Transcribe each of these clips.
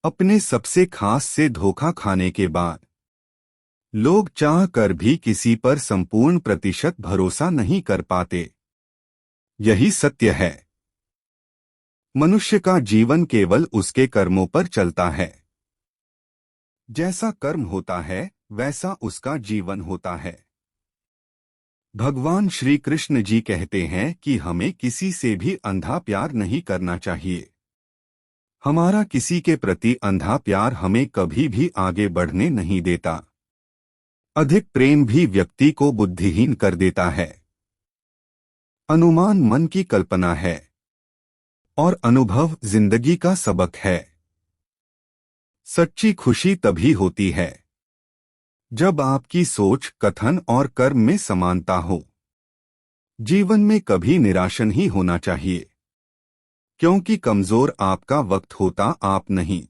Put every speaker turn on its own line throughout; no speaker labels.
अपने सबसे खास से धोखा खाने के बाद लोग चाह कर भी किसी पर संपूर्ण प्रतिशत भरोसा नहीं कर पाते। यही सत्य है। मनुष्य का जीवन केवल उसके कर्मों पर चलता है। जैसा कर्म होता है वैसा उसका जीवन होता है। भगवान श्री कृष्ण जी कहते हैं कि हमें किसी से भी अंधा प्यार नहीं करना चाहिए। हमारा किसी के प्रति अंधा प्यार हमें कभी भी आगे बढ़ने नहीं देता। अधिक प्रेम भी व्यक्ति को बुद्धिहीन कर देता है। अनुमान मन की कल्पना है और अनुभव जिंदगी का सबक है। सच्ची खुशी तभी होती है जब आपकी सोच, कथन और कर्म में समानता हो। जीवन में कभी निराश नहीं होना चाहिए, क्योंकि कमजोर आपका वक्त होता आप नहीं।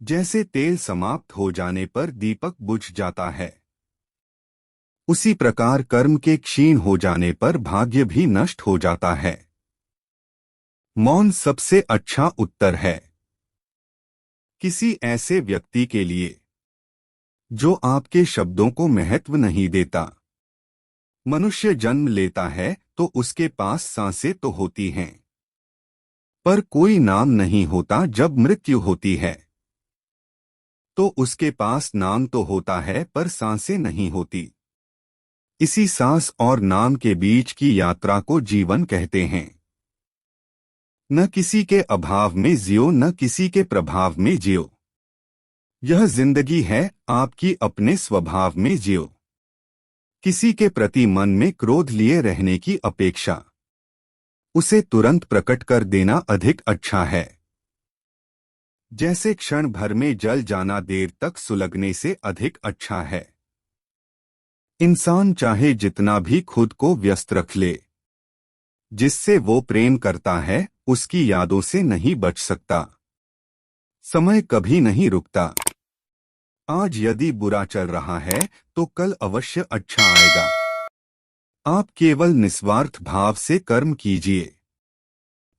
जैसे तेल समाप्त हो जाने पर दीपक बुझ जाता है, उसी प्रकार कर्म के क्षीण हो जाने पर भाग्य भी नष्ट हो जाता है। मौन सबसे अच्छा उत्तर है। किसी ऐसे व्यक्ति के लिए जो आपके शब्दों को महत्व नहीं देता। मनुष्य जन्म लेता है तो उसके पास सांसें तो होती हैं, पर कोई नाम नहीं होता। जब मृत्यु होती है तो उसके पास नाम तो होता है पर सांसें नहीं होती। इसी सांस और नाम के बीच की यात्रा को जीवन कहते हैं। न किसी के अभाव में जियो, न किसी के प्रभाव में जियो। यह जिंदगी है, आपकी अपने स्वभाव में जियो। किसी के प्रति मन में क्रोध लिए रहने की अपेक्षा उसे तुरंत प्रकट कर देना अधिक अच्छा है। जैसे क्षण भर में जल जाना देर तक सुलगने से अधिक अच्छा है। इंसान चाहे जितना भी खुद को व्यस्त रख ले, जिससे वो प्रेम करता है उसकी यादों से नहीं बच सकता। समय कभी नहीं रुकता। आज यदि बुरा चल रहा है तो कल अवश्य अच्छा आएगा। आप केवल निस्वार्थ भाव से कर्म कीजिए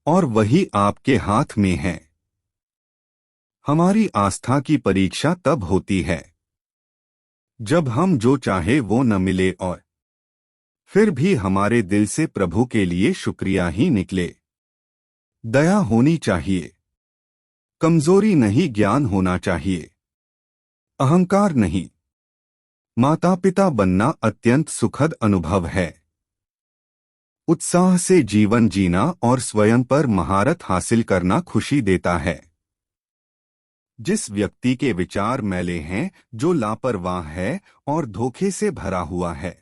और वही आपके हाथ में है। हमारी आस्था की परीक्षा तब होती है जब हम जो चाहे वो न मिले और फिर भी हमारे दिल से प्रभु के लिए शुक्रिया ही निकले। दया होनी चाहिए, कमजोरी नहीं, ज्ञान होना चाहिए, अहंकार नहीं। माता पिता बनना अत्यंत सुखद अनुभव है। उत्साह से जीवन जीना और स्वयं पर महारत हासिल करना खुशी देता है। जिस व्यक्ति के विचार मैले हैं, जो लापरवाह है और धोखे से भरा हुआ है,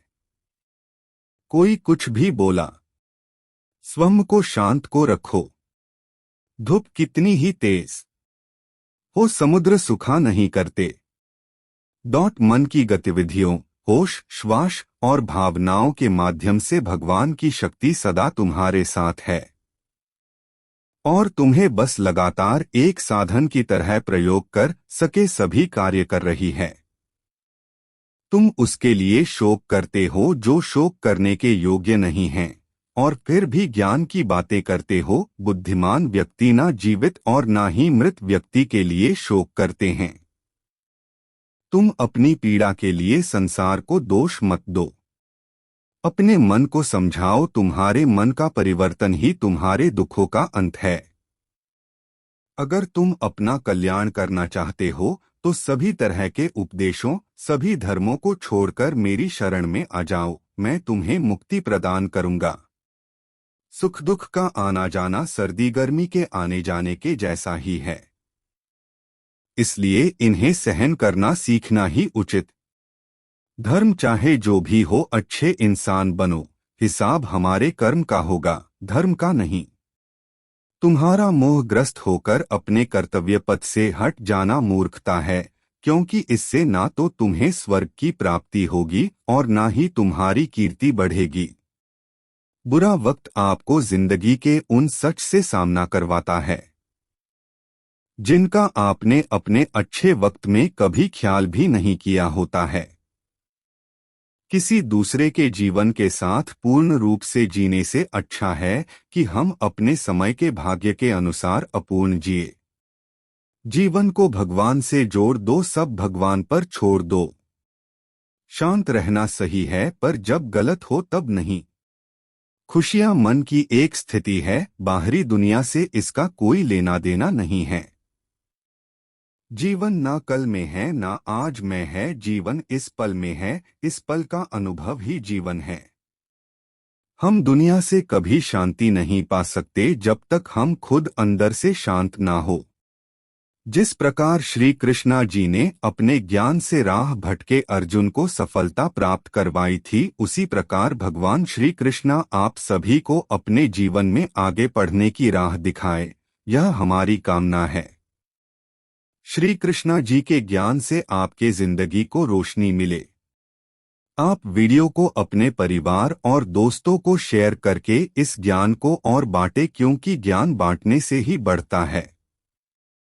कोई कुछ भी बोला, स्वयं को शांत को रखो। धूप कितनी ही तेज हो, समुद्र सुखा नहीं करते। मन की गतिविधियों, होश, श्वास और भावनाओं के माध्यम से भगवान की शक्ति सदा तुम्हारे साथ है और तुम्हें बस लगातार एक साधन की तरह प्रयोग कर सके सभी कार्य कर रही है। तुम उसके लिए शोक करते हो जो शोक करने के योग्य नहीं हैं, और फिर भी ज्ञान की बातें करते हो। बुद्धिमान व्यक्ति ना जीवित और ना ही मृत व्यक्ति के लिए शोक करते हैं। तुम अपनी पीड़ा के लिए संसार को दोष मत दो। अपने मन को समझाओ, तुम्हारे मन का परिवर्तन ही तुम्हारे दुखों का अंत है। अगर तुम अपना कल्याण करना चाहते हो तो सभी तरह के उपदेशों, सभी धर्मों को छोड़कर मेरी शरण में आ जाओ। मैं तुम्हें मुक्ति प्रदान करूंगा। सुख दुख का आना जाना सर्दी गर्मी के आने जाने के जैसा ही है, इसलिए इन्हें सहन करना सीखना ही उचित। धर्म चाहे जो भी हो, अच्छे इंसान बनो। हिसाब हमारे कर्म का होगा, धर्म का नहीं। तुम्हारा मोहग्रस्त होकर अपने कर्तव्य पथ से हट जाना मूर्खता है, क्योंकि इससे ना तो तुम्हें स्वर्ग की प्राप्ति होगी और ना ही तुम्हारी कीर्ति बढ़ेगी। बुरा वक्त आपको जिंदगी के उन सच से सामना करवाता है जिनका आपने अपने अच्छे वक्त में कभी ख्याल भी नहीं किया होता है। किसी दूसरे के जीवन के साथ पूर्ण रूप से जीने से अच्छा है कि हम अपने समय के भाग्य के अनुसार अपूर्ण जिए। जीवन को भगवान से जोड़ दो, सब भगवान पर छोड़ दो। शांत रहना सही है, पर जब गलत हो तब नहीं। खुशियां मन की एक स्थिति है, बाहरी दुनिया से इसका कोई लेना देना नहीं है। जीवन ना कल में है ना आज में है, जीवन इस पल में है, इस पल का अनुभव ही जीवन है। हम दुनिया से कभी शांति नहीं पा सकते जब तक हम खुद अंदर से शांत ना हो। जिस प्रकार श्री कृष्णा जी ने अपने ज्ञान से राह भटके अर्जुन को सफलता प्राप्त करवाई थी, उसी प्रकार भगवान श्री कृष्णा आप सभी को अपने जीवन में आगे बढ़ने की राह दिखाए, यह हमारी कामना है। श्री कृष्णा जी के ज्ञान से आपके जिंदगी को रोशनी मिले। आप वीडियो को अपने परिवार और दोस्तों को शेयर करके इस ज्ञान को और बांटें, क्योंकि ज्ञान बांटने से ही बढ़ता है।